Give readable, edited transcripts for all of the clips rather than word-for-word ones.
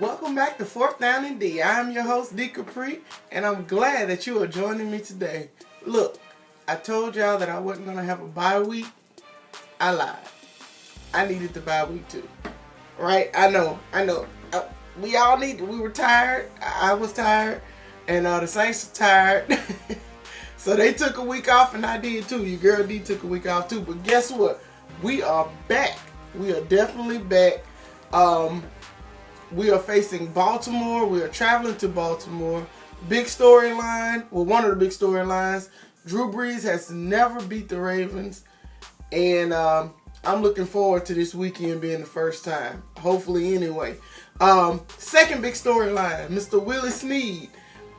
Welcome back to Fourth Down and D. I'm your host, D. Capri, and I'm glad that you are joining me today. Look, I told y'all that I wasn't going to have a bye week. I lied. I needed the bye week too. Right? I know. We all we were tired. I was tired, and the Saints are tired. So they took a week off, and I did too. Your girl D took a week off too. But guess what? We are back. We are definitely back. We are facing Baltimore. We are traveling to Baltimore. Big storyline. Well, one of the big storylines. Drew Brees has never beat the Ravens. And I'm looking forward to this weekend being the first time. Hopefully anyway. Second big storyline. Mr. Willie Snead.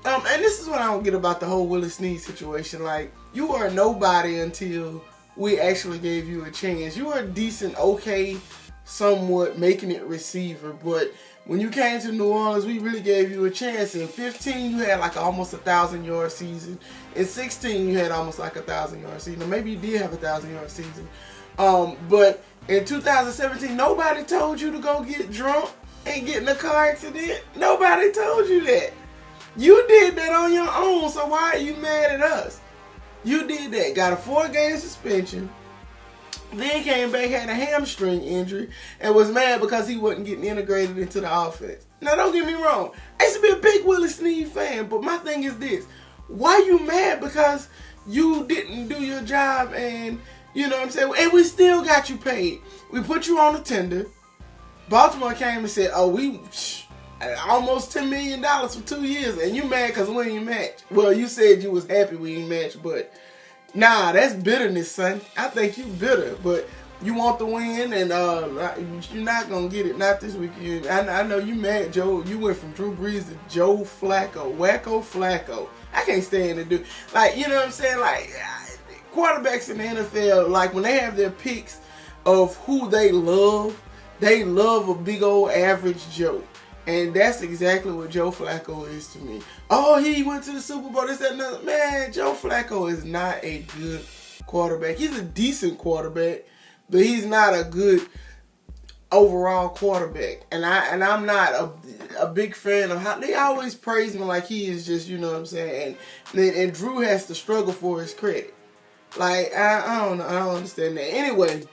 And this is what I don't get about the whole Willie Snead situation. Like, you are nobody until we actually gave you a chance. You were a decent, okay, somewhat making it receiver. But when you came to New Orleans, we really gave you a chance. In 15, you had like almost 1,000-yard season. In 16, you had almost like 1,000-yard season. Or maybe you did have a 1,000-yard season. But in 2017, nobody told you to go get drunk and get in a car accident. Nobody told you that. You did that on your own, so why are you mad at us? You did that. Got a 4-game suspension. Then came back, had a hamstring injury, and was mad because he wasn't getting integrated into the offense. Now, don't get me wrong. I used to be a big Willie Snead fan, but my thing is this. Why you mad because you didn't do your job and, you know what I'm saying? And we still got you paid. We put you on a tender. Baltimore came and said, we almost $10 million for 2 years, and you mad because we ain't match. Well, you said you was happy we ain't match, but nah, that's bitterness, son. I think you bitter, but you want the win, and you're not going to get it, not this weekend. I know you mad, Joe. You went from Drew Brees to Joe Flacco, Wacko Flacco. I can't stand the dude. Like, you know what I'm saying? Like, quarterbacks in the NFL, like, when they have their picks of who they love a big old average Joe. And that's exactly what Joe Flacco is to me. Oh, he went to the Super Bowl, this, that, and another. Man, Joe Flacco is not a good quarterback. He's a decent quarterback, but he's not a good overall quarterback. And I'm not a big fan of how they always praise him like he is just, you know what I'm saying. And Drew has to struggle for his credit. Like, I don't know. I don't understand that. Anyway,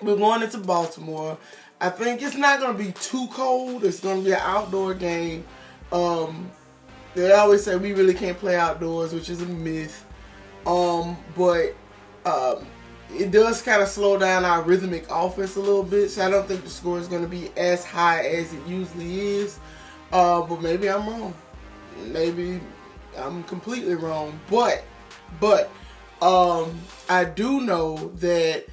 we're going into Baltimore. I think it's not going to be too cold. It's going to be an outdoor game. They always say we really can't play outdoors, which is a myth. But it does kind of slow down our rhythmic offense a little bit. So I don't think the score is going to be as high as it usually is. But maybe I'm wrong. Maybe I'm completely wrong. But I do know that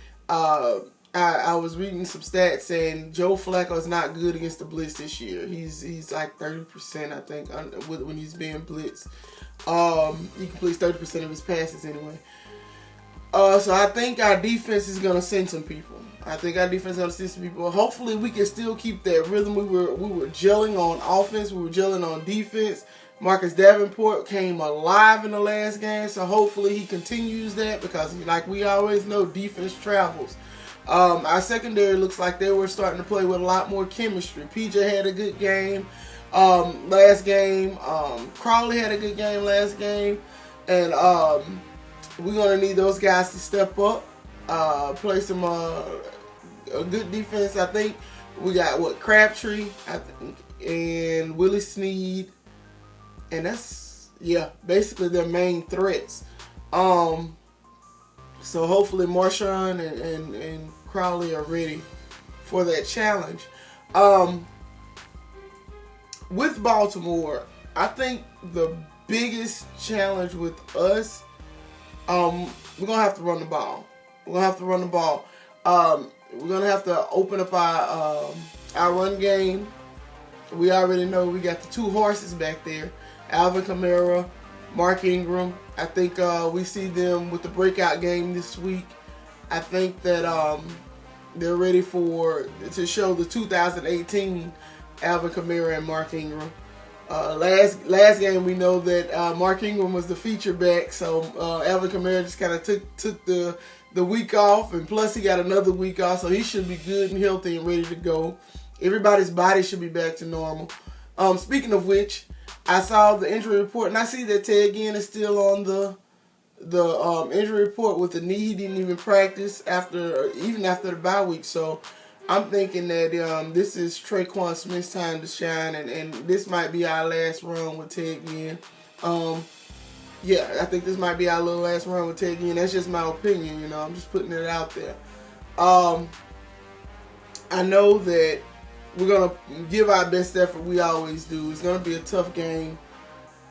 I was reading some stats saying Joe Flacco is not good against the blitz this year. He's like 30%, I think, when he's being blitzed. He completes 30% of his passes anyway. So I think our defense is gonna send some people. Hopefully we can still keep that rhythm. We were gelling on offense. We were gelling on defense. Marcus Davenport came alive in the last game, so hopefully he continues that because, like we always know, defense travels. Our secondary looks like they were starting to play with a lot more chemistry. PJ had a good game last game. Crowley had a good game last game. And we're going to need those guys to step up, play some a good defense. I think we got, Crabtree, I think, and Willie Snead. And that's, basically their main threats. So hopefully Marshawn and Crowley are ready for that challenge. With Baltimore, I think the biggest challenge with us, we're going to have to run the ball. We're going to have to open up our run game. We already know we got the two horses back there, Alvin Kamara, Mark Ingram. I think we see them with the breakout game this week. I think that they're ready to show the 2018 Alvin Kamara and Mark Ingram. Last game we know that Mark Ingram was the feature back, so Alvin Kamara just kind of took the week off, and plus he got another week off, so he should be good and healthy and ready to go. Everybody's body should be back to normal. Speaking of which, I saw the injury report, and I see that Ted Ginn is still on the injury report with the knee. He didn't even practice even after the bye week. So I'm thinking that this is Traquan Smith's time to shine, and this might be our last run with Ted Ginn. Yeah, I think this might be our little last run with Ted Ginn. That's just my opinion, you know. I'm just putting it out there. I know that we're going to give our best effort. We always do. It's going to be a tough game.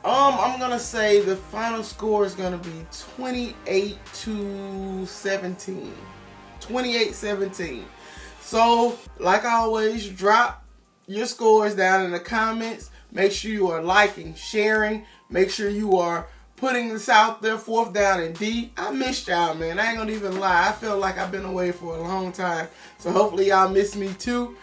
I'm going to say the final score is going to be 28-17. 28-17. So, like always, drop your scores down in the comments. Make sure you are liking, sharing. Make sure you are putting this out there. 4th down and D. I missed y'all, man. I ain't gonna even lie. I feel like I've been away for a long time. So hopefully y'all miss me too.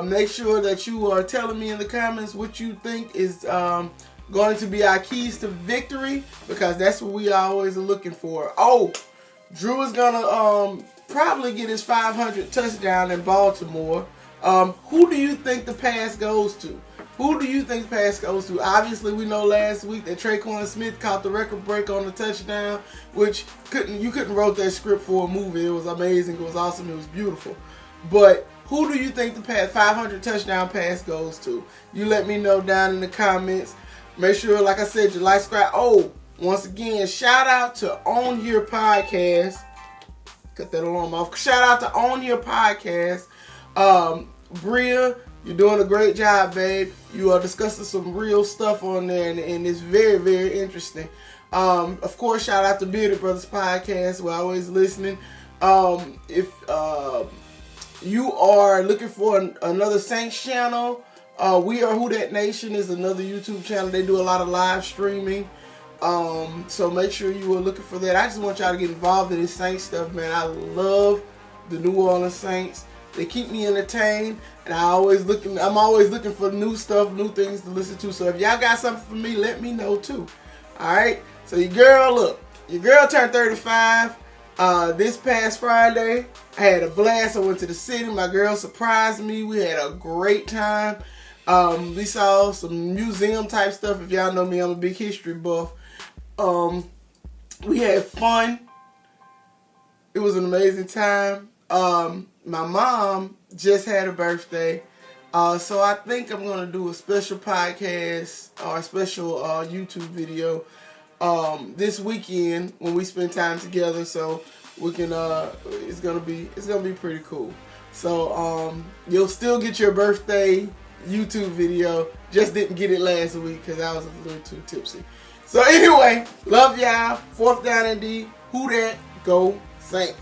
Make sure that you are telling me in the comments what you think is going to be our keys to victory, because that's what we always are looking for. Oh, Drew is gonna probably get his 500 touchdown in Baltimore. Who do you think the pass goes to? Who do you think the pass goes to? Obviously, we know last week that Traquan Smith caught the record break on the touchdown, which you couldn't wrote that script for a movie. It was amazing. It was awesome. It was beautiful. But who do you think the 500 touchdown pass goes to? You let me know down in the comments. Make sure, like I said, you like, subscribe. Oh, once again, shout out to On Your Podcast. Cut that alarm off. Shout out to On Your Podcast. Bria, you're doing a great job, babe. You are discussing some real stuff on there, and it's very, very interesting. Of course, shout out to Bearded Brothers Podcast. We're always listening. If you are looking for another Saints channel, We Are Who Dat Nation is another YouTube channel. They do a lot of live streaming. So make sure you are looking for that. I just want y'all to get involved in this Saints stuff, man. I love the New Orleans Saints. They keep me entertained, and I'm always looking for new stuff, new things to listen to. So if y'all got something for me, let me know too. Alright? So your girl turned 35 this past Friday. I had a blast. I went to the city. My girl surprised me. We had a great time. We saw some museum type stuff. If y'all know me, I'm a big history buff. We had fun. It was an amazing time. My mom just had a birthday, so I think I'm going to do a special podcast or a special YouTube video this weekend when we spend time together, so we can it's gonna be pretty cool. So you'll still get your birthday YouTube video, just didn't get it last week because I was a little too tipsy. So anyway, love y'all. 4th down and D. Who dat? Go Saints.